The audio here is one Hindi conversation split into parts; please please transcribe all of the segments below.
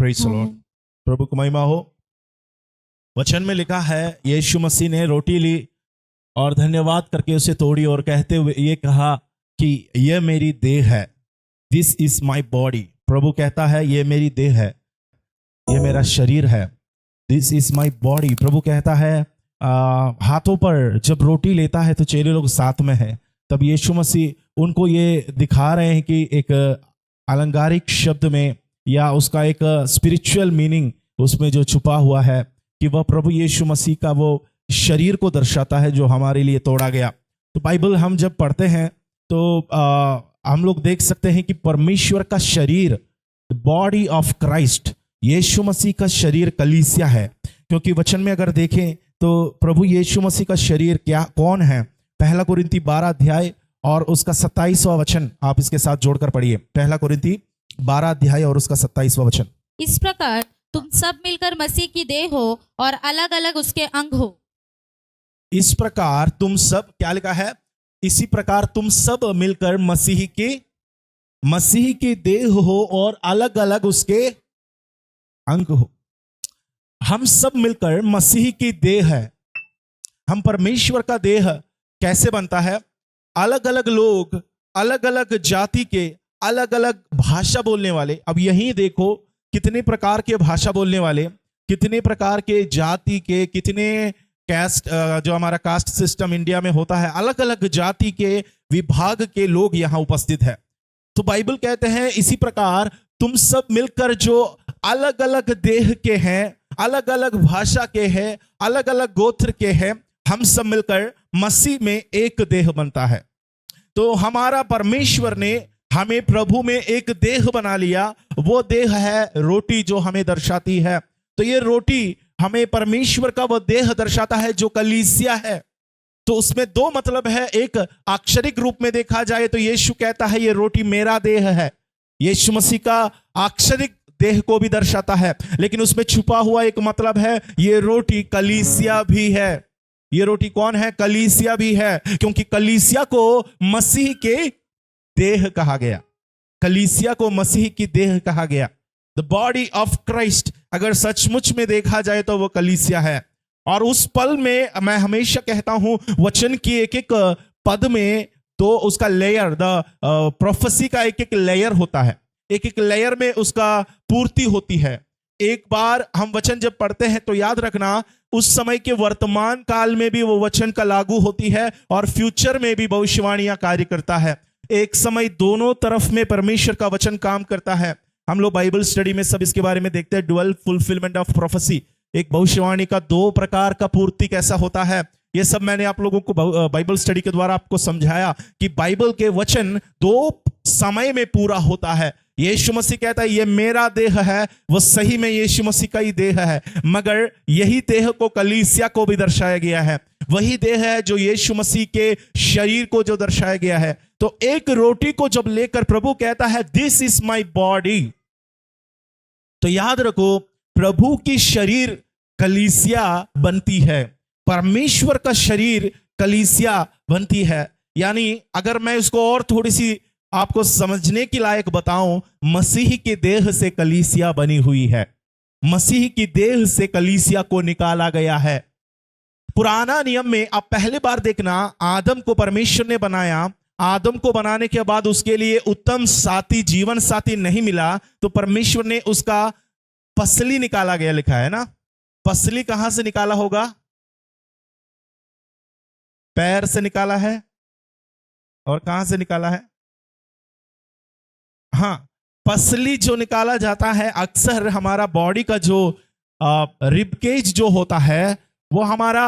Praise the Lord. प्रभु को महिमा हो। वचन में लिखा है यीशु मसीह ने रोटी ली और धन्यवाद करके उसे तोड़ी और कहते हुए ये कहा कि यह मेरी देह है, दिस इज माई बॉडी। प्रभु कहता है ये मेरी देह है, ये मेरा शरीर है, दिस इज माई बॉडी। प्रभु कहता है हाथों पर जब रोटी लेता है तो चेले लोग साथ में है, तब यीशु मसीह उनको ये दिखा रहे हैं कि एक अलंकारिक शब्द में या उसका एक स्पिरिचुअल मीनिंग उसमें जो छुपा हुआ है कि वह प्रभु यीशु मसीह का वो शरीर को दर्शाता है जो हमारे लिए तोड़ा गया। तो बाइबल हम जब पढ़ते हैं तो हम लोग देख सकते हैं कि परमेश्वर का शरीर, बॉडी ऑफ क्राइस्ट, यीशु मसीह का शरीर कलीसिया है। क्योंकि वचन में अगर देखें तो प्रभु यीशु मसीह का शरीर क्या कौन है, पहला कुरिन्ती 12 अध्याय और उसका 27वां वचन आप इसके साथ जोड़कर पढ़िए। पहला कुरिन्ती 12 अध्याय और उसका 27वां वचन। इस प्रकार तुम सब मिलकर मसीह की देह हो और अलग अलग उसके अंग हो। इस प्रकार तुम सब, क्या लिखा है? इसी प्रकार तुम सब मिलकर मसीह की देह हो और अलग अलग उसके अंग हो। हम सब मिलकर मसीह की देह है। हम परमेश्वर का देह कैसे बनता है? अलग अलग लोग, अलग अलग जाति के, अलग अलग भाषा बोलने वाले। अब यहीं देखो कितने प्रकार के भाषा बोलने वाले, कितने प्रकार के जाति के, कितने कैस्ट, जो हमारा कास्ट सिस्टम इंडिया में होता है, अलग अलग जाति के विभाग के लोग यहां उपस्थित है। तो बाइबल कहते हैं इसी प्रकार तुम सब मिलकर जो अलग अलग देह के हैं, अलग अलग भाषा के हैं, अलग अलग गोत्र के हैं, हम सब मिलकर मसीह में एक देह बनता है। तो हमारा परमेश्वर ने हमें प्रभु में एक देह बना लिया। वो देह है रोटी जो हमें दर्शाती है। तो ये रोटी हमें परमेश्वर का वो देह दर्शाता है जो कलीसिया है। तो उसमें दो मतलब है। एक अक्षरिक रूप में देखा जाए तो यीशु कहता है ये रोटी मेरा देह है, यीशु मसीह का अक्षरिक देह को भी दर्शाता है। लेकिन उसमें छुपा हुआ एक मतलब है, ये रोटी कलीसिया भी है। ये रोटी कौन है? कलीसिया भी है, क्योंकि कलीसिया को मसीह के देह कहा गया। कलीसिया को मसीह की देह कहा गया। द बॉडी ऑफ क्राइस्ट अगर सचमुच में देखा जाए तो वो कलीसिया है। और उस पल में मैं हमेशा कहता हूं वचन की एक एक पद में तो उसका लेयर, द प्रोफेसी का एक एक लेयर होता है, एक एक लेयर में उसका पूर्ति होती है। एक बार हम वचन जब पढ़ते हैं तो याद रखना उस समय के वर्तमान काल में भी वो वचन का लागू होती है और फ्यूचर में भी भविष्यवाणियां कार्य करता है। एक समय दोनों तरफ में परमेश्वर का वचन काम करता है। हम लोग बाइबल स्टडी में सब इसके बारे में देखते हैं, डुअल फुलफिलमेंट ऑफ प्रोफेसी। एक भविष्यवाणी का दो प्रकार का पूर्ति कैसा होता है, ये सब मैंने आप लोगों को बाइबल स्टडी के द्वारा आपको समझाया कि बाइबल के वचन दो समय में पूरा होता है। यीशु मसीह कहता है ये मेरा देह है, वो सही में यीशु मसीह का ही देह है, मगर यही देह को कलीसिया को भी दर्शाया गया है। वही देह है जो यीशु मसीह के शरीर को जो दर्शाया गया है। तो एक रोटी को जब लेकर प्रभु कहता है दिस इज माई बॉडी, तो याद रखो प्रभु की शरीर कलीसिया बनती है, परमेश्वर का शरीर कलीसिया बनती है। यानी अगर मैं इसको और थोड़ी सी आपको समझने की लायक बताऊं, मसीह के देह से कलीसिया बनी हुई है। मसीह की देह से कलीसिया को निकाला गया है। पुराना नियम में आप पहले बार देखना, आदम को परमेश्वर ने बनाया। आदम को बनाने के बाद उसके लिए उत्तम साथी, जीवन साथी नहीं मिला, तो परमेश्वर ने उसका पसली निकाला गया, लिखा है ना। पसली कहां से निकाला होगा? पैर से निकाला है। और कहां से निकाला है? हाँ, पसली जो निकाला जाता है अक्सर हमारा बॉडी का जो रिबकेज जो होता है वो हमारा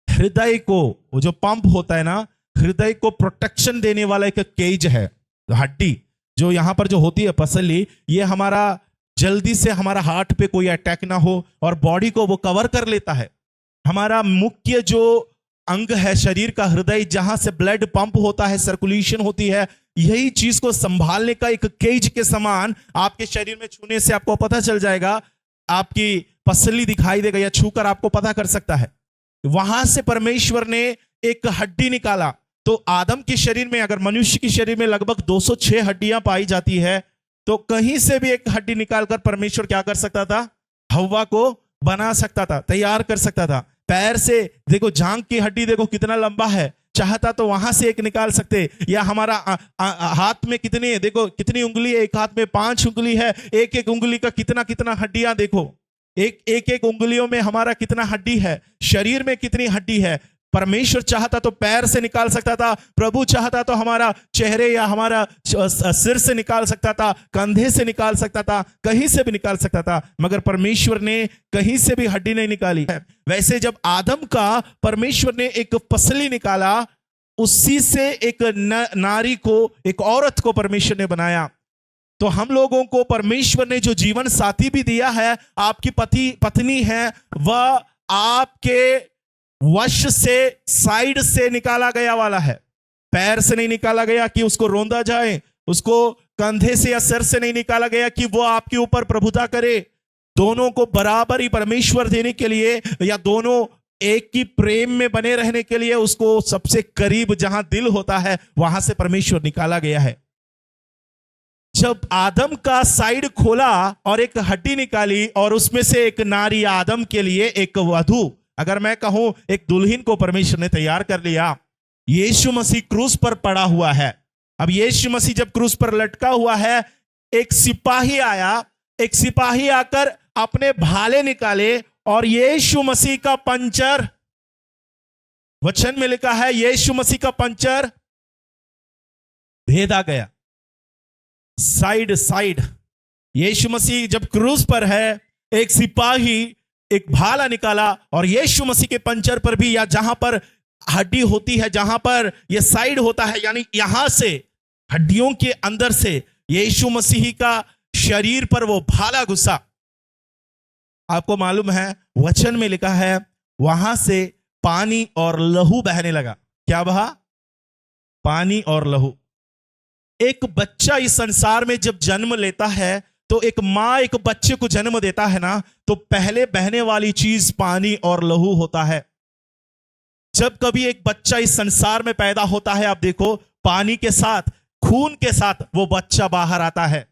हृदय को, वो जो पंप होता है ना, हृदय को प्रोटेक्शन देने वाला एक केज है। हड्डी जो यहां पर जो होती है पसली, ये हमारा जल्दी से हमारा हार्ट पे कोई अटैक ना हो और बॉडी को वो कवर कर लेता है। हमारा मुख्य जो अंग है शरीर का, हृदय, जहां से ब्लड पंप होता है, सर्कुलेशन होती है, यही चीज को संभालने का एक केज के समान आपके शरीर में छूने से आपको पता चल जाएगा, आपकी पसली दिखाई देगा या छूकर आपको पता कर सकता है। वहां से परमेश्वर ने एक हड्डी निकाला। तो आदम के शरीर में, अगर मनुष्य के शरीर में लगभग 206 हड्डियां पाई जाती है, तो कहीं से भी एक हड्डी निकालकर परमेश्वर क्या कर सकता था? हव्वा को बना सकता था, तैयार कर सकता था। पैर से देखो, जांग की हड्डी देखो कितना लंबा है, चाहता तो वहां से एक निकाल सकते। या हमारा हाथ में कितनी, देखो कितनी उंगली है, एक हाथ में 5 उंगली है, एक एक उंगली का कितना कितना हड्डियां देखो, एक उंगलियों में हमारा कितना हड्डी है, शरीर में कितनी हड्डी है। परमेश्वर चाहता तो पैर से निकाल सकता था, प्रभु चाहता तो हमारा चेहरे या हमारा सिर से निकाल सकता था, कंधे से निकाल सकता था, कहीं से भी निकाल सकता था, मगर परमेश्वर ने कहीं से भी हड्डी नहीं निकाली है। वैसे जब आदम का परमेश्वर ने एक पसली निकाला, उसी से एक नारी को, एक औरत को परमेश्वर ने बनाया। तो हम लोगों को परमेश्वर ने जो जीवन साथी भी दिया है, आपकी पत्नी है, वह आपके वश से, साइड से निकाला गया वाला है। पैर से नहीं निकाला गया कि उसको रोंदा जाए, उसको कंधे से या सर से नहीं निकाला गया कि वो आपके ऊपर प्रभुता करे। दोनों को बराबर ही परमेश्वर देने के लिए, या दोनों एक ही प्रेम में बने रहने के लिए, उसको सबसे करीब जहां दिल होता है वहां से परमेश्वर निकाला गया है। जब आदम का साइड खोला और एक हड्डी निकाली, और उसमें से एक नारी, आदम के लिए एक वधु, अगर मैं कहूं एक दुल्हन को परमेश्वर ने तैयार कर लिया। यीशु मसीह क्रूस पर पड़ा हुआ है। अब यीशु मसीह जब क्रूस पर लटका हुआ है, एक सिपाही आया, एक सिपाही आकर अपने भाले निकाले और यीशु मसीह का पंचर, वचन में लिखा है यीशु मसीह का पंचर भेदा गया, साइड साइड। यीशु मसीह जब क्रूस पर है, एक सिपाही एक भाला निकाला और यीशु मसीह के पंचर पर भी, या जहां पर हड्डी होती है, जहां पर यह साइड होता है, यानी यहां से हड्डियों के अंदर से यीशु मसीह का शरीर पर वो भाला घुसा। आपको मालूम है वचन में लिखा है वहां से पानी और लहू बहने लगा। क्या बहा? पानी और लहू। एक बच्चा इस संसार में जब जन्म लेता है, तो एक मां एक बच्चे को जन्म देता है ना, तो पहले बहने वाली चीज पानी और लहू होता है। जब कभी एक बच्चा इस संसार में पैदा होता है, आप देखो पानी के साथ, खून के साथ वो बच्चा बाहर आता है।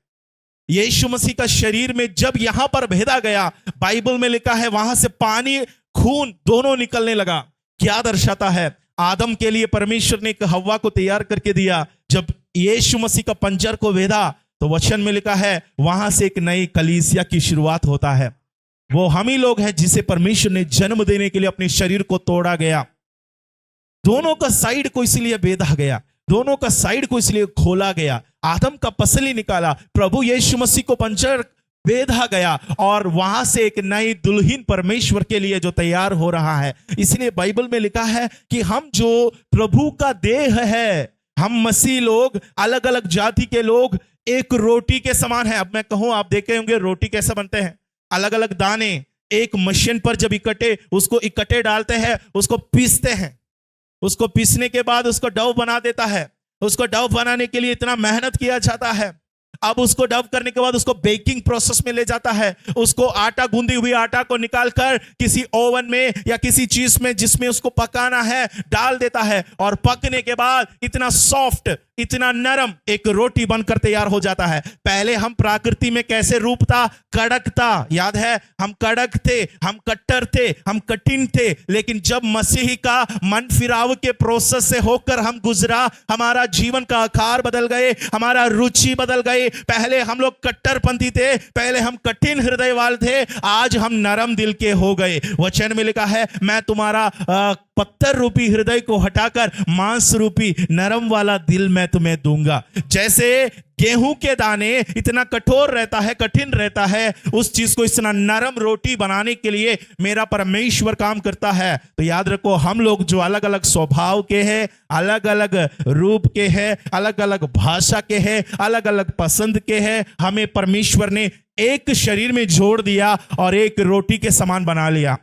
यीशु मसीह का शरीर में जब यहां पर भेदा गया, बाइबल में लिखा है वहां से पानी खून दोनों निकलने लगा। क्या दर्शाता है? आदम के लिए परमेश्वर ने एक हव्वा को तैयार करके दिया। जब यीशु मसीह का पंजर को भेदा, तो वचन में लिखा है वहां से एक नई कलीसिया की शुरुआत होता है। वो हम ही लोग हैं जिसे परमेश्वर ने जन्म देने के लिए अपने शरीर को तोड़ा गया। दोनों का साइड को इसलिए बेधा गया, दोनों का साइड को इसलिए खोला गया। आदम का पसली निकाला, प्रभु यीशु मसीह को पंचर बेधा गया, और वहां से एक नई दुल्हन परमेश्वर के लिए जो तैयार हो रहा है। इसलिए बाइबल में लिखा है कि हम जो प्रभु का देह है, हम मसीह लोग, अलग अलग जाति के लोग एक रोटी के समान है। अब मैं कहूं, आप देखे होंगे रोटी कैसे बनते हैं, अलग अलग दाने एक मशीन पर जब उसको इकट्ठे डालते हैं, उसको पीसते हैं, उसको पीसने के बाद उसको डव बना देता है। उसको डव बनाने के लिए इतना मेहनत किया जाता है। अब उसको डव करने के बाद उसको बेकिंग प्रोसेस में ले जाता है। उसको आटा, गूंदी हुई आटा को निकालकर किसी ओवन में या किसी चीज में जिसमें उसको पकाना है डाल देता है, और पकने के बाद इतना सॉफ्ट, इतना नरम एक रोटी बनकर तैयार हो जाता है। पहले हम प्रकृति में कैसे रूप था? कड़क था। याद है? हम कड़क थे, हम कट्टर थे, हम कठिन थे। लेकिन जब मसीह का मन फिराव के प्रोसेस से होकर हम गुजरा, हमारा जीवन का आकार बदल गए, हमारा रुचि बदल गई। पहले हम लोग कट्टरपंथी थे, पहले हम कठिन हृदय वाले थे, आज हम नरम दिल के हो गए। वचन में लिखा है मैं तुम्हारा पत्थर रूपी हृदय को हटाकर मांस रूपी नरम वाला दिल मैं तुम्हें दूंगा। जैसे गेहूं के दाने इतना कठोर रहता है, कठिन रहता है, उस चीज को इतना नरम रोटी बनाने के लिए मेरा परमेश्वर काम करता है। तो याद रखो, हम लोग जो अलग अलग स्वभाव के हैं, अलग अलग रूप के हैं, अलग अलग भाषा के हैं, अलग अलग पसंद के हैं, हमें परमेश्वर ने एक शरीर में जोड़ दिया और एक रोटी के समान बना लिया।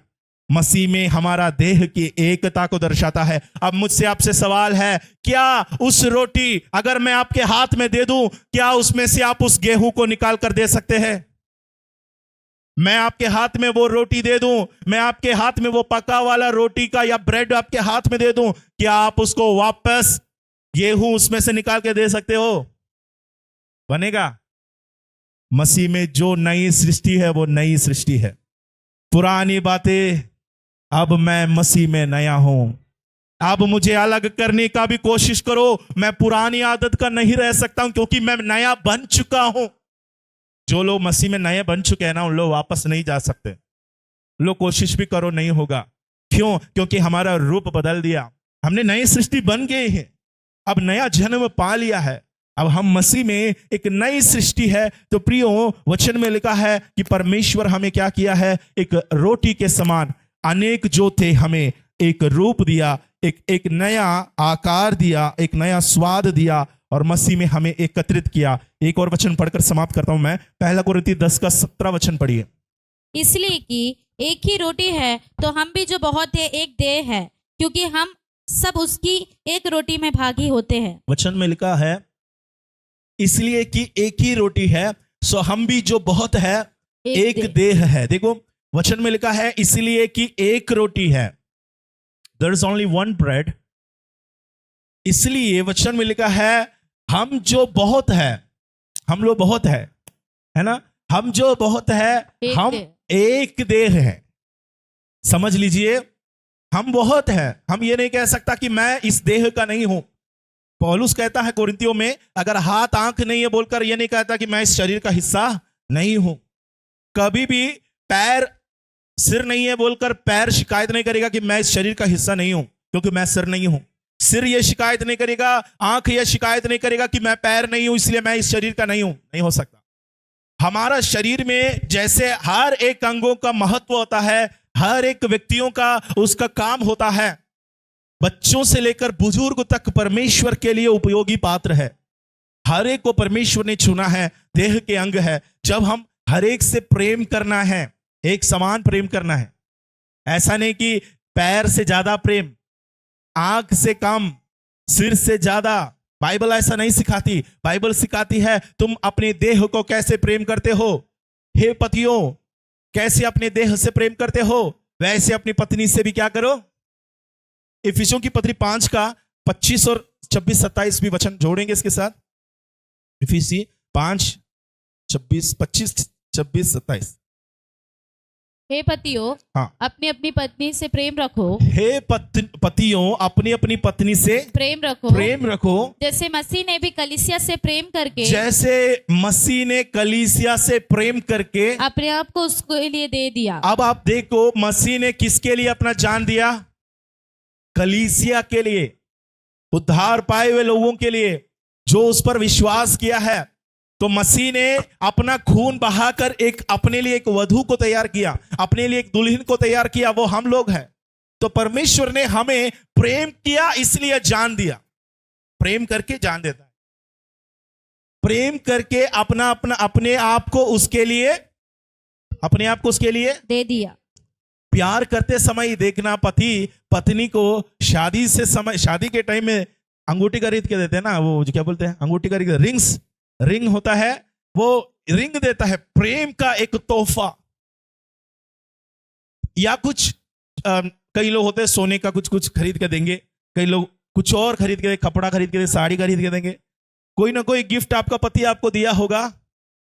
मसीह में हमारा देह की एकता को दर्शाता है। अब मुझसे आपसे सवाल है, क्या उस रोटी अगर मैं आपके हाथ में दे दूं, क्या उसमें से आप उस गेहूं को निकाल कर दे सकते हैं? मैं आपके हाथ में वो रोटी दे दूं, मैं आपके हाथ में वो पका वाला रोटी का या ब्रेड आपके हाथ में दे दूं, क्या आप उसको वापस गेहूं उसमें से निकाल के दे सकते हो? बनेगा? मसीह में जो नई सृष्टि है वो नई सृष्टि है। पुरानी बातें, अब मैं मसीह में नया हूं। अब मुझे अलग करने का भी कोशिश करो, मैं पुरानी आदत का नहीं रह सकता हूं, क्योंकि मैं नया बन चुका हूं। जो लोग मसीह में नए बन चुके हैं ना, उन लोग वापस नहीं जा सकते। लोग कोशिश भी करो, नहीं होगा। क्यों? क्योंकि हमारा रूप बदल दिया, हमने नई सृष्टि बन गए हैं, अब नया जन्म पा लिया है। अब हम मसीह में एक नई सृष्टि है। तो प्रियो, वचन में लिखा है कि परमेश्वर हमें क्या किया है? एक रोटी के समान अनेक जो थे हमें एक रूप दिया, एक नया आकार दिया, एक नया स्वाद दिया, और मसीह में हमें एकत्रित किया। एक और वचन पढ़कर समाप्त करता हूं मैं। पहला कोरिन्थी 10:17 वचन पढ़िए। इसलिए कि एक ही रोटी है, तो हम भी जो बहुत है एक देह है, क्योंकि हम सब उसकी एक रोटी में भागी होते हैं। वचन में लिखा है इसलिए कि एक ही रोटी है, सो हम भी जो बहुत है एक देह है। देखो वचन में लिखा है इसलिए कि एक रोटी है, there is only one bread. इसलिए वचन में लिखा है हम जो बहुत है, हम लोग बहुत है ना, हम जो बहुत है, हम एक देह है। समझ लीजिए, हम बहुत है। हम ये नहीं कह सकता कि मैं इस देह का नहीं हूं। पौलुस कहता है कोरिन्थियों में, अगर हाथ आंख नहीं है बोलकर ये नहीं कहता कि मैं इस शरीर का हिस्सा नहीं हूं। कभी भी पैर सिर नहीं है बोलकर पैर शिकायत नहीं करेगा कि मैं इस शरीर का हिस्सा नहीं हूं, क्योंकि मैं सिर नहीं हूं। सिर ये शिकायत नहीं करेगा, आंख ये शिकायत नहीं करेगा कि मैं पैर नहीं हूं इसलिए मैं इस शरीर का नहीं हूं। नहीं हो सकता। हमारा शरीर में जैसे हर एक अंगों का महत्व होता है, हर एक व्यक्तियों का उसका काम होता है, बच्चों से लेकर बुजुर्ग तक परमेश्वर के लिए उपयोगी पात्र है। हर एक को परमेश्वर ने चुना है, देह के अंग है। जब हम हर एक से प्रेम करना है, एक समान प्रेम करना है। ऐसा नहीं कि पैर से ज्यादा प्रेम, आंख से कम, सिर से ज्यादा। बाइबल ऐसा नहीं सिखाती। बाइबल सिखाती है तुम अपने देह को कैसे प्रेम करते हो। हे पतियों, कैसे अपने देह से प्रेम करते हो, वैसे अपनी पत्नी से भी क्या करो। इफिसियों की पत्री 5:25 और 26-27 भी वचन जोड़ेंगे इसके साथ। इफिसी 5:25-26 हे पतियों, हाँ। अपनी अपनी पत्नी से प्रेम रखो। हे पतियों, अपनी अपनी पत्नी से प्रेम रखो। जैसे मसीह ने भी कलीसिया से प्रेम करके, जैसे मसीह ने कलीसिया से प्रेम करके अपने आप को उसके लिए दे दिया। अब आप देखो, मसीह ने किसके लिए अपना जान दिया? कलीसिया के लिए, उद्धार पाए हुए लोगों के लिए, जो उस पर विश्वास किया है। तो मसीह ने अपना खून बहाकर एक अपने लिए एक वधू को तैयार किया, अपने लिए एक दुल्हन को तैयार किया, वो हम लोग हैं। तो परमेश्वर ने हमें प्रेम किया इसलिए जान दिया। प्रेम करके जान देता है, प्रेम करके अपने आप को उसके लिए दे दिया। प्यार करते समय देखना, पति पत्नी को शादी के टाइम में अंगूठी खरीद के देते हैं ना, वो क्या बोलते हैं, अंगूठी खरीद के, रिंग होता है, वो रिंग देता है, प्रेम का एक तोहफा। या कुछ कई लोग होते हैं सोने का कुछ खरीद के देंगे, कई लोग कुछ और खरीद के, कपड़ा खरीद के देंगे, साड़ी खरीद के देंगे। कोई ना कोई गिफ्ट आपका पति आपको दिया होगा,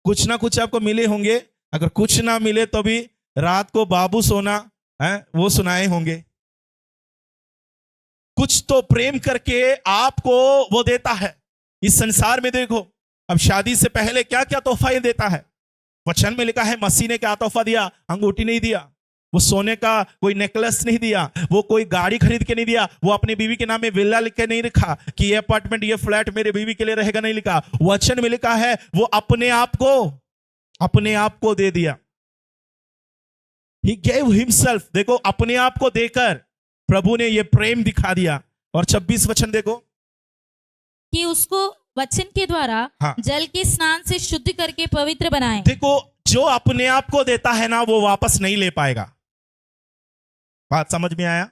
कुछ ना कुछ आपको मिले होंगे। अगर कुछ ना मिले तो भी रात को बाबू सोना है वो सुनाए होंगे। कुछ तो प्रेम करके आपको वो देता है। इस संसार में देखो, अब शादी से पहले क्या क्या तोहफा ये देता है। वचन में लिखा है मसीह ने क्या तोहफा दिया? अंगूठी नहीं दिया, वो सोने का कोई नेकलेस नहीं दिया, वो कोई गाड़ी खरीद के नहीं दिया, वो अपनी बीवी के नाम में विला लिख के नहीं लिखा कि ये अपार्टमेंट ये फ्लैट मेरे बीवी के लिए रहेगा, नहीं लिखा। वचन में लिखा है वो अपने आप को दे दिया। He gave himself। देखो, अपने आप को देकर प्रभु ने ये प्रेम दिखा दिया। और 26 वचन देखो, कि उसको वचन के द्वारा हाँ। जल के स्नान से शुद्ध करके पवित्र बनाए। देखो, जो अपने आप को देता है ना, वो वापस नहीं ले पाएगा। बात समझ में आया?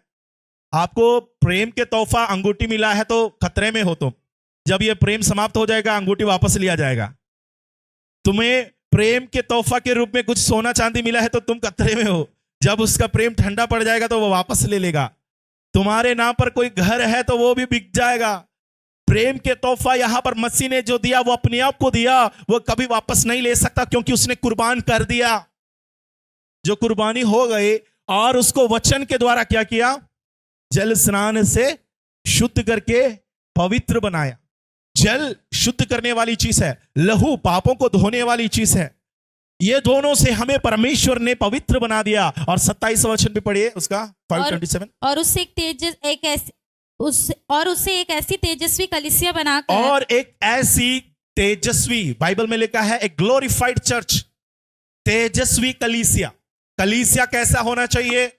आपको प्रेम के तोहफा अंगूठी मिला है तो खतरे में हो तुम। जब ये प्रेम समाप्त हो जाएगा, अंगूठी वापस लिया जाएगा। तुम्हें प्रेम के तोहफा के रूप में कुछ सोना चांदी मिला है तो तुम खतरे में हो। जब उसका प्रेम ठंडा पड़ जाएगा तो वो वापस ले लेगा। तुम्हारे नाम पर कोई घर है तो वो भी बिक जाएगा। प्रेम के तोहफा यहां पर मसीह ने जो दिया वो अपने आप को दिया, वो कभी वापस नहीं ले सकता, क्योंकि उसने कुर्बान कर दिया। जो कुर्बानी हो गई और उसको वचन के द्वारा क्या किया, जल स्नान से शुद्ध करके पवित्र बनाया। जल शुद्ध करने वाली चीज है, लहू पापों को धोने वाली चीज है। ये दोनों से हमें परमेश्वर ने पवित्र बना दिया। और 27 वचन भी पढ़िए उसका 5:27। और उससे एक ऐसी तेजस्वी कलीसिया बनाकर, और एक ऐसी तेजस्वी, बाइबल में लिखा है एक ग्लोरिफाइड चर्च, तेजस्वी कलीसिया। कलीसिया कैसा होना चाहिए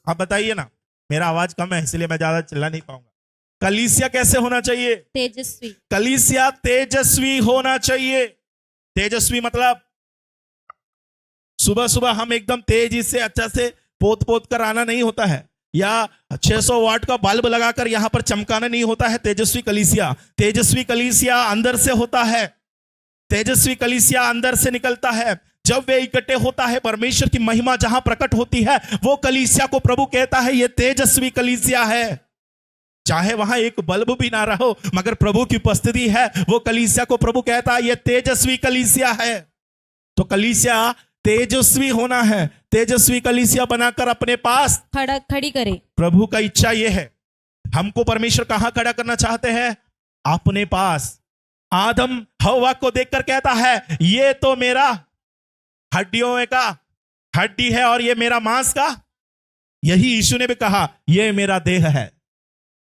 आप बताइए ना, मेरा आवाज कम है इसलिए मैं ज्यादा चिल्ला नहीं पाऊंगा। कलीसिया कैसे होना चाहिए, तेजस्वी। कलीसिया तेजस्वी होना चाहिए। तेजस्वी मतलब सुबह सुबह हम एकदम तेजी से अच्छा से पोत पोत कर आना नहीं होता है, या 600 वाट का बल्ब लगाकर यहां पर चमकाना नहीं होता है। तेजस्वी कलीसिया, तेजस्वी कलीसिया अंदर से होता है। तेजस्वी कलीसिया अंदर से निकलता है। जब वे इकट्ठे होता है, परमेश्वर की महिमा जहां प्रकट होती है, वो कलीसिया को प्रभु कहता है ये तेजस्वी कलीसिया है। चाहे वहां एक बल्ब भी ना रहो, मगर प्रभु की उपस्थिति है, वो कलीसिया को प्रभु कहता है ये तेजस्वी कलीसिया है। तो कलीसिया तेजस्वी होना है, तेजस्वी कलीसिया बनाकर अपने पास खड़ी करे। प्रभु का इच्छा यह है, हमको परमेश्वर कहां खड़ा करना चाहते हैं, अपने पास। आदम हव्वा को देखकर कहता है ये तो मेरा हड्डियों का हड्डी है और ये मेरा मांस का। यही यीशु ने भी कहा ये मेरा देह है,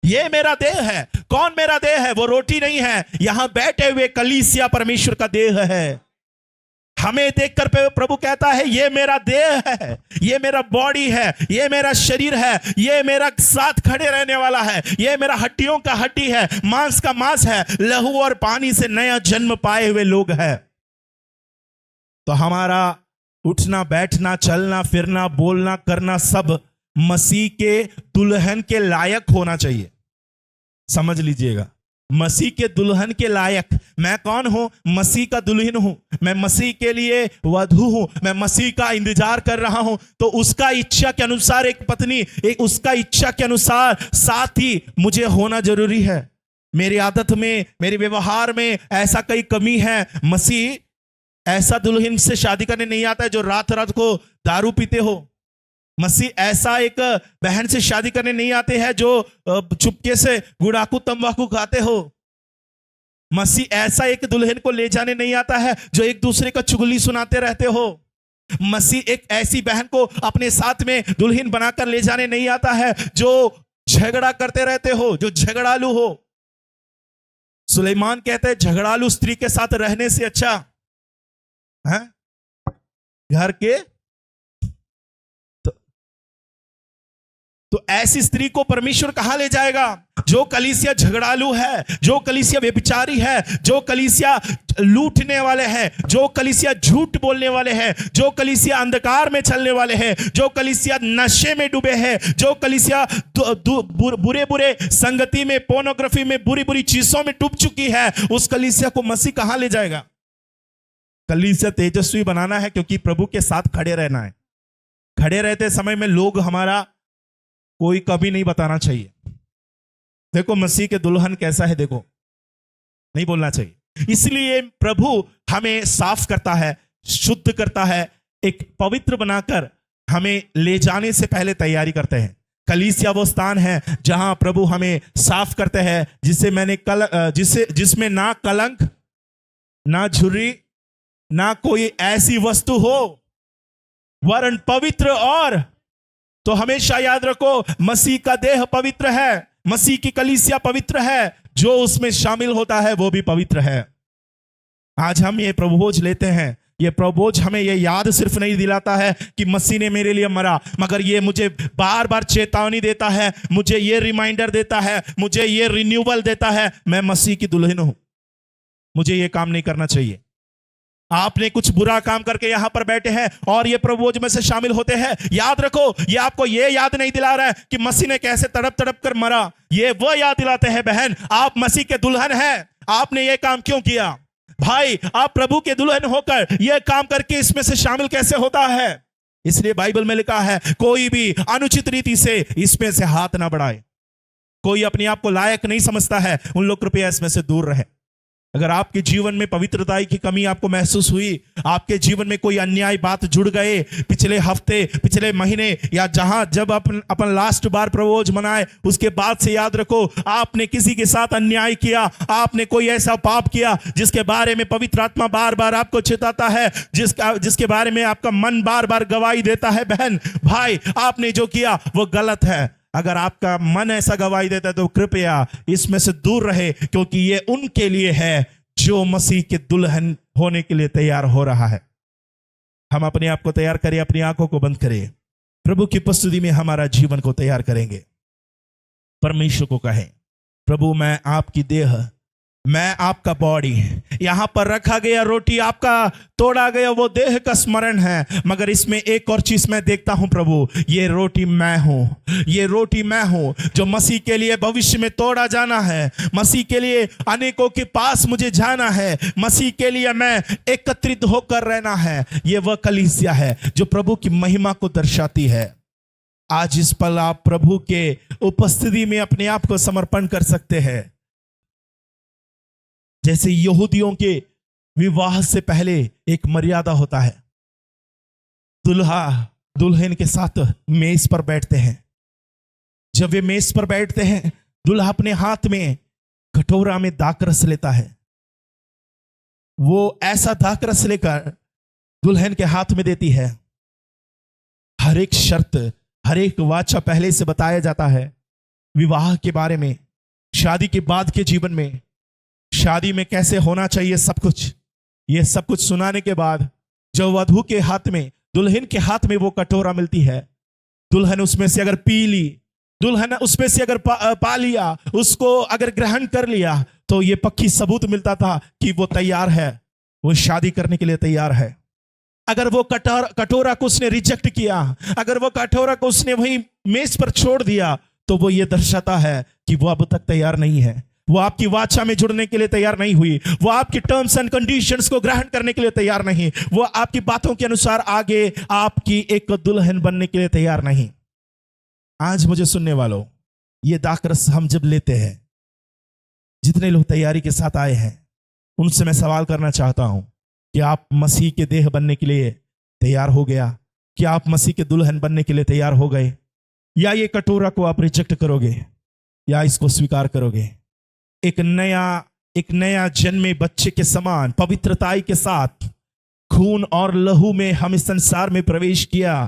ये मेरा देह है। कौन मेरा देह है, वो रोटी नहीं है, यहां बैठे हुए कलीसिया परमेश्वर का देह है। हमें देखकर प्रभु कहता है ये मेरा देह है, ये मेरा बॉडी है, ये मेरा शरीर है, ये मेरा साथ खड़े रहने वाला है, ये मेरा हड्डियों का हड्डी है, मांस का मांस है, लहू और पानी से नया जन्म पाए हुए लोग हैं। तो हमारा उठना बैठना चलना फिरना बोलना करना सब मसीह के दुल्हन के लायक होना चाहिए। समझ लीजिएगा, मसीह के दुल्हन के लायक। मैं कौन हूं, मसीह का दुल्हन हूं, मैं मसीह के लिए वधू हूं, मैं मसीह का इंतजार कर रहा हूं। तो उसका इच्छा के अनुसार एक पत्नी, एक उसका इच्छा के अनुसार साथ ही मुझे होना जरूरी है। मेरी आदत में, मेरे व्यवहार में ऐसा कई कमी है। मसीह ऐसा दुल्हन से शादी करने नहीं आता है जो रात रात को दारू पीते हो। मसीह ऐसा एक बहन से शादी करने नहीं आते हैं जो चुपके से गुड़ाकू तंबाकू खाते हो। मसीह ऐसा एक दुल्हन को ले जाने नहीं आता है जो एक दूसरे का चुगली सुनाते रहते हो। मसीह एक ऐसी बहन को अपने साथ में दुल्हन बनाकर ले जाने नहीं आता है जो झगड़ा करते रहते हो, जो झगड़ालू हो। सुलेमान कहते हैं झगड़ालू स्त्री के साथ रहने से अच्छा है घर के। तो ऐसी स्त्री को परमेश्वर कहां ले जाएगा, जो कलीसिया झगड़ालू है, जो कलीसिया व्यभिचारी है, जो कलीसिया लूटने वाले हैं, जो कलीसिया झूठ बोलने वाले हैं, जो कलीसिया अंधकार में चलने वाले हैं, जो कलीसिया नशे में डूबे हैं, जो कलीसिया बुरे बुरे संगति में, पोर्नोग्राफी में, बुरी बुरी चीजों में डूब चुकी है। उस कलीसिया को मसीह कहां ले जाएगा। कलीसिया तेजस्वी बनाना है, क्योंकि प्रभु के साथ खड़े रहना है। खड़े रहते समय में लोग हमारा कोई कभी नहीं बताना चाहिए, देखो मसीह के दुल्हन कैसा है, देखो नहीं बोलना चाहिए। इसलिए प्रभु हमें साफ करता है, शुद्ध करता है, एक पवित्र बनाकर हमें ले जाने से पहले तैयारी करते हैं। कलीसिया वो स्थान है जहां प्रभु हमें साफ करते हैं, जिसमें ना कलंक, ना झुर्री, ना कोई ऐसी वस्तु हो, वरन पवित्र। और तो हमेशा याद रखो मसीह का देह पवित्र है, मसीह की कलीसिया पवित्र है, जो उसमें शामिल होता है वो भी पवित्र है। आज हम ये प्रभुभोज लेते हैं, ये प्रभुभोज हमें ये याद सिर्फ नहीं दिलाता है कि मसीह ने मेरे लिए मरा, मगर ये मुझे बार बार चेतावनी देता है, मुझे ये रिमाइंडर देता है, मुझे ये रिन्यूअल देता है, मैं मसीह की दुल्हन हूं, मुझे ये काम नहीं करना चाहिए। आपने कुछ बुरा काम करके यहां पर बैठे हैं और ये प्रभुभोज में से शामिल होते हैं, याद रखो ये आपको ये याद नहीं दिला रहा है कि मसीह ने कैसे तड़प तड़प कर मरा। ये वो याद दिलाते हैं बहन, आप मसीह के दुल्हन हैं, आपने ये काम क्यों किया। भाई आप प्रभु के दुल्हन होकर ये काम करके इसमें से शामिल कैसे होता है। इसलिए बाइबल में लिखा है कोई भी अनुचित रीति से इसमें से हाथ ना बढ़ाए। कोई अपने आप को लायक नहीं समझता है, उन लोग कृपया इसमें से दूर रहे। अगर आपके जीवन में पवित्रता की कमी आपको महसूस हुई, आपके जीवन में कोई अन्याय बात जुड़ गए पिछले हफ्ते, पिछले महीने, या जब अपन लास्ट बार प्रभोज मनाए उसके बाद से याद रखो, आपने किसी के साथ अन्याय किया, आपने कोई ऐसा पाप किया जिसके बारे में पवित्र आत्मा बार बार आपको चेताता है, जिसके बारे में आपका मन बार बार गवाही देता है, बहन भाई आपने जो किया वो गलत है। अगर आपका मन ऐसा गवाही देता है तो कृपया इसमें से दूर रहे, क्योंकि ये उनके लिए है जो मसीह के दुल्हन होने के लिए तैयार हो रहा है। हम अपने आप को तैयार करें, अपनी आंखों को बंद करें, प्रभु की उपस्थिति में हमारा जीवन को तैयार करेंगे। परमेश्वर को कहें, प्रभु मैं आपकी देह, मैं आपका बॉडी, यहां पर रखा गया रोटी आपका तोड़ा गया वो देह का स्मरण है, मगर इसमें एक और चीज मैं देखता हूं प्रभु, ये रोटी मैं हूं, ये रोटी मैं हूं जो मसीह के लिए भविष्य में तोड़ा जाना है, मसीह के लिए अनेकों के पास मुझे जाना है, मसीह के लिए मैं एकत्रित होकर रहना है। ये वह कलीसिया है जो प्रभु की महिमा को दर्शाती है। आज इस पल आप प्रभु के उपस्थिति में अपने आप को समर्पण कर सकते हैं। जैसे यहूदियों के विवाह से पहले एक मर्यादा होता है, दुल्हा दुल्हन के साथ मेज पर बैठते हैं। जब वे मेज पर बैठते हैं, दुल्हा अपने हाथ में कटोरा में दाखरस लेता है। वो ऐसा दाखरस लेकर दुल्हन के हाथ में देती है। हर एक शर्त, हर एक वाचा पहले से बताया जाता है विवाह के बारे में, शादी के बाद के जीवन में, शादी में कैसे होना चाहिए, सब कुछ। ये सब कुछ सुनाने के बाद जब वधू के हाथ में, दुल्हन के हाथ में वो कटोरा मिलती है, दुल्हन उसमें से अगर पी ली, दुल्हन उसमें से अगर पा लिया, उसको अगर ग्रहण कर लिया, तो ये पक्की सबूत मिलता था कि वो तैयार है, वो शादी करने के लिए तैयार है। अगर वो कटोरा को उसने रिजेक्ट किया, अगर वो कटोरा को उसने वहीं मेज पर छोड़ दिया, तो वो ये दर्शाता है कि वो अब तक तैयार नहीं है, वो आपकी वाचा में जुड़ने के लिए तैयार नहीं हुई, वो आपकी टर्म्स एंड कंडीशंस को ग्रहण करने के लिए तैयार नहीं, वो आपकी बातों के अनुसार आगे आपकी एक दुल्हन बनने के लिए तैयार नहीं। आज मुझे सुनने वालों, ये दाखरस हम जब लेते हैं, जितने लोग तैयारी के साथ आए हैं, उनसे मैं सवाल करना चाहता हूं कि आप मसीह के देह बनने के लिए तैयार हो गया? क्या आप मसीह के दुल्हन बनने के लिए तैयार हो गए? या ये कटोरा को आप रिजेक्ट करोगे या इसको स्वीकार करोगे? एक नया जन्मे बच्चे के समान पवित्रताई के साथ खून और लहू में हम इस संसार में प्रवेश किया।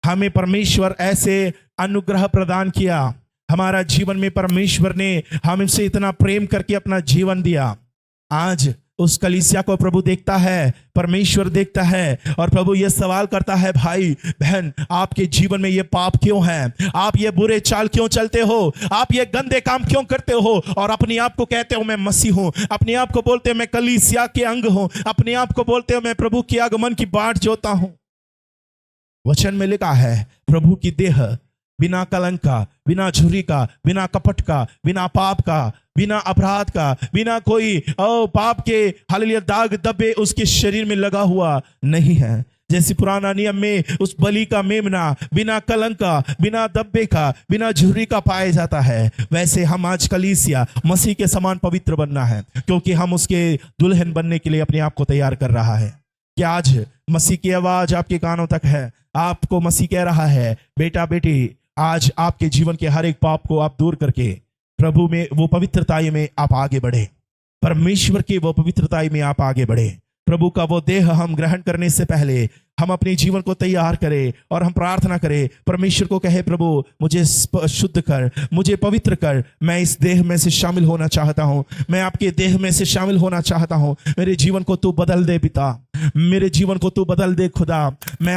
हमें परमेश्वर ऐसे अनुग्रह प्रदान किया, हमारा जीवन में परमेश्वर ने हमसे इतना प्रेम करके अपना जीवन दिया। आज उस कलीसिया को प्रभु देखता है, परमेश्वर देखता है, और प्रभु ये सवाल करता है, भाई बहन आपके जीवन में ये पाप क्यों है? आप ये बुरे चाल क्यों चलते हो? आप ये गंदे काम क्यों करते हो? और अपने आप को कहते हो मैं मसीह हूं, अपने आप को बोलते हो मैं कलीसिया के अंग हूं, अपने आप को बोलते हो मैं प्रभु के आगमन की बाट जोता हूं। वचन में लिखा है प्रभु की देह बिना कलंक का, बिना झुर्री का, बिना कपट का, बिना पाप का, बिना अपराध का, बिना कोई पाप के हालेलुया दाग दबे उसके शरीर में लगा हुआ नहीं है। जैसे पुराना नियम में उस बलि का मेमना बिना कलंक का, बिना दब्बे का, बिना झुर्री का पाया जाता है, वैसे हम आज कलीसिया मसीह के समान पवित्र बनना है, क्योंकि हम उसके दुल्हन बनने के लिए अपने आप को तैयार कर रहा है। क्या आज मसीह की आवाज आपके कानों तक है? आपको मसीह कह रहा है, बेटा बेटी आज आपके जीवन के हर एक पाप को आप दूर करके प्रभु में वो पवित्रताई में आप आगे बढ़े, परमेश्वर की वो पवित्रताई में आप आगे बढ़े। प्रभु का वो देह हम ग्रहण करने से पहले हम अपने जीवन को तैयार करें और हम प्रार्थना करें, परमेश्वर को कहे, प्रभु मुझे शुद्ध कर, मुझे पवित्र कर, मैं इस देह में से शामिल होना चाहता हूं, मैं आपके देह में से शामिल होना चाहता हूं। मेरे जीवन को तू बदल दे पिता, मेरे जीवन को तू बदल दे खुदा, मैं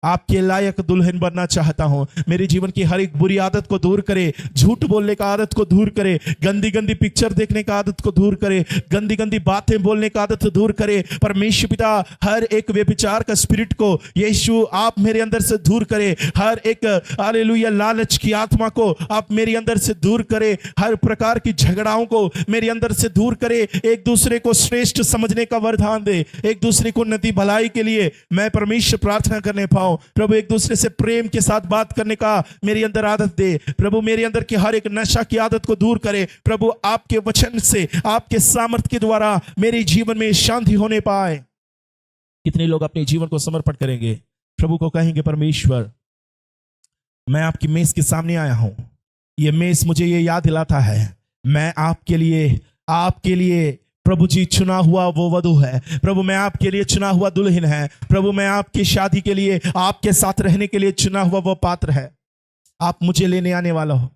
आपके लायक दुल्हन बनना चाहता हूं। मेरे जीवन की हर एक बुरी आदत को दूर करे, झूठ बोलने का आदत को दूर करे, गंदी गंदी पिक्चर देखने का आदत को दूर करे, गंदी गंदी बातें बोलने का आदत दूर करे। परमेश्वर पिता हर एक व्यभिचार का स्पिरिट को यीशु आप मेरे अंदर से दूर करे, हर एक हालेलुया लालच की आत्मा को आप मेरे अंदर से दूर करे, हर प्रकार की झगड़ाओं को मेरे अंदर से दूर करे, एक दूसरे को श्रेष्ठ समझने का वरदान दे, एक दूसरे को नदी भलाई के लिए मैं परमेश्वर प्रार्थना करने पाऊं। हूं। प्रभु एक दूसरे से प्रेम के साथ बात करने का मेरे अंदर आदत दे। प्रभु मेरे अंदर की हर एक नशा की आदत को दूर करे। प्रभु आपके वचन से, आपके सामर्थ्य के द्वारा मेरे जीवन में शांति होने पाए। कितने लोग अपने जीवन को समर्पण करेंगे, प्रभु को कहेंगे परमेश्वर मैं आपकी मेज के सामने आया हूं। ये मेज मुझे ये याद दिलाता है मैं आपके लिए प्रभु जी चुना हुआ वो वधु है। प्रभु मैं आपके लिए चुना हुआ दुल्हन है। प्रभु मैं आपकी शादी के लिए, आपके साथ रहने के लिए चुना हुआ वो पात्र है। आप मुझे लेने आने वाला हो।